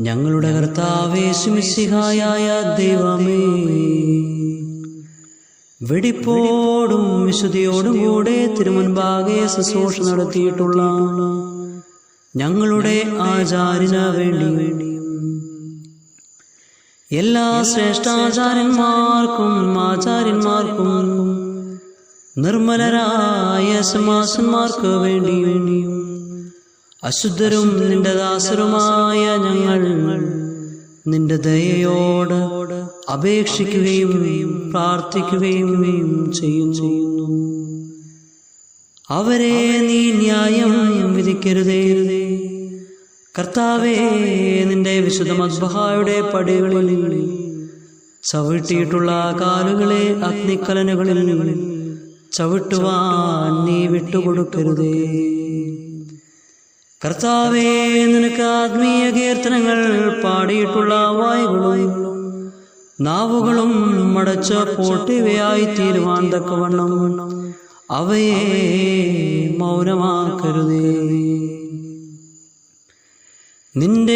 ഞങ്ങളുടെ കർത്താവേ മിശിഹായായ ദൈവമേ, വെടിപ്പോടും വിശുദ്ധിയോടും കൂടെ തിരുമുൻപാകെ ശുശ്രൂഷ നടത്തിയിട്ടുള്ള ഞങ്ങളുടെ ആചാര്യന് വേണ്ടി എല്ലാ ശ്രേഷ്ഠാചാര്യന്മാർക്കും ആചാര്യന്മാർക്കും നിർമ്മലരായ ശമാശന്മാർക്ക് വേണ്ടിയും അശുദ്ധരും നിന്റെ ദാസരുമായ ഞങ്ങൾ നിന്റെ ദയയോട് അപേക്ഷിക്കുകയും പ്രാർത്ഥിക്കുകയും ചെയ്യുന്നു. അവരെ നീ ന്യായം വിധിക്കരുതേ. കർത്താവേ, നിന്റെ വിശുദ്ധ മദ്ബഹായുടെ പടികളിൽ ചവിട്ടിയിട്ടുള്ള കാലുകളെ അഗ്നിക്കലനുകളിൽ ചവിട്ടുവാൻ നീ വിട്ടുകൊടുക്കരുതേ. കർത്താവേ, നിനക്ക് ആത്മീയ കീർത്തനങ്ങൾ പാടിയിട്ടുള്ള വായുകളും നാവുകളും മടച്ച പോട്ടിവയായി തീരുവാൻ തക്കവണ്ണം അവയെ മൗനമാക്കരുതേ. നിന്റെ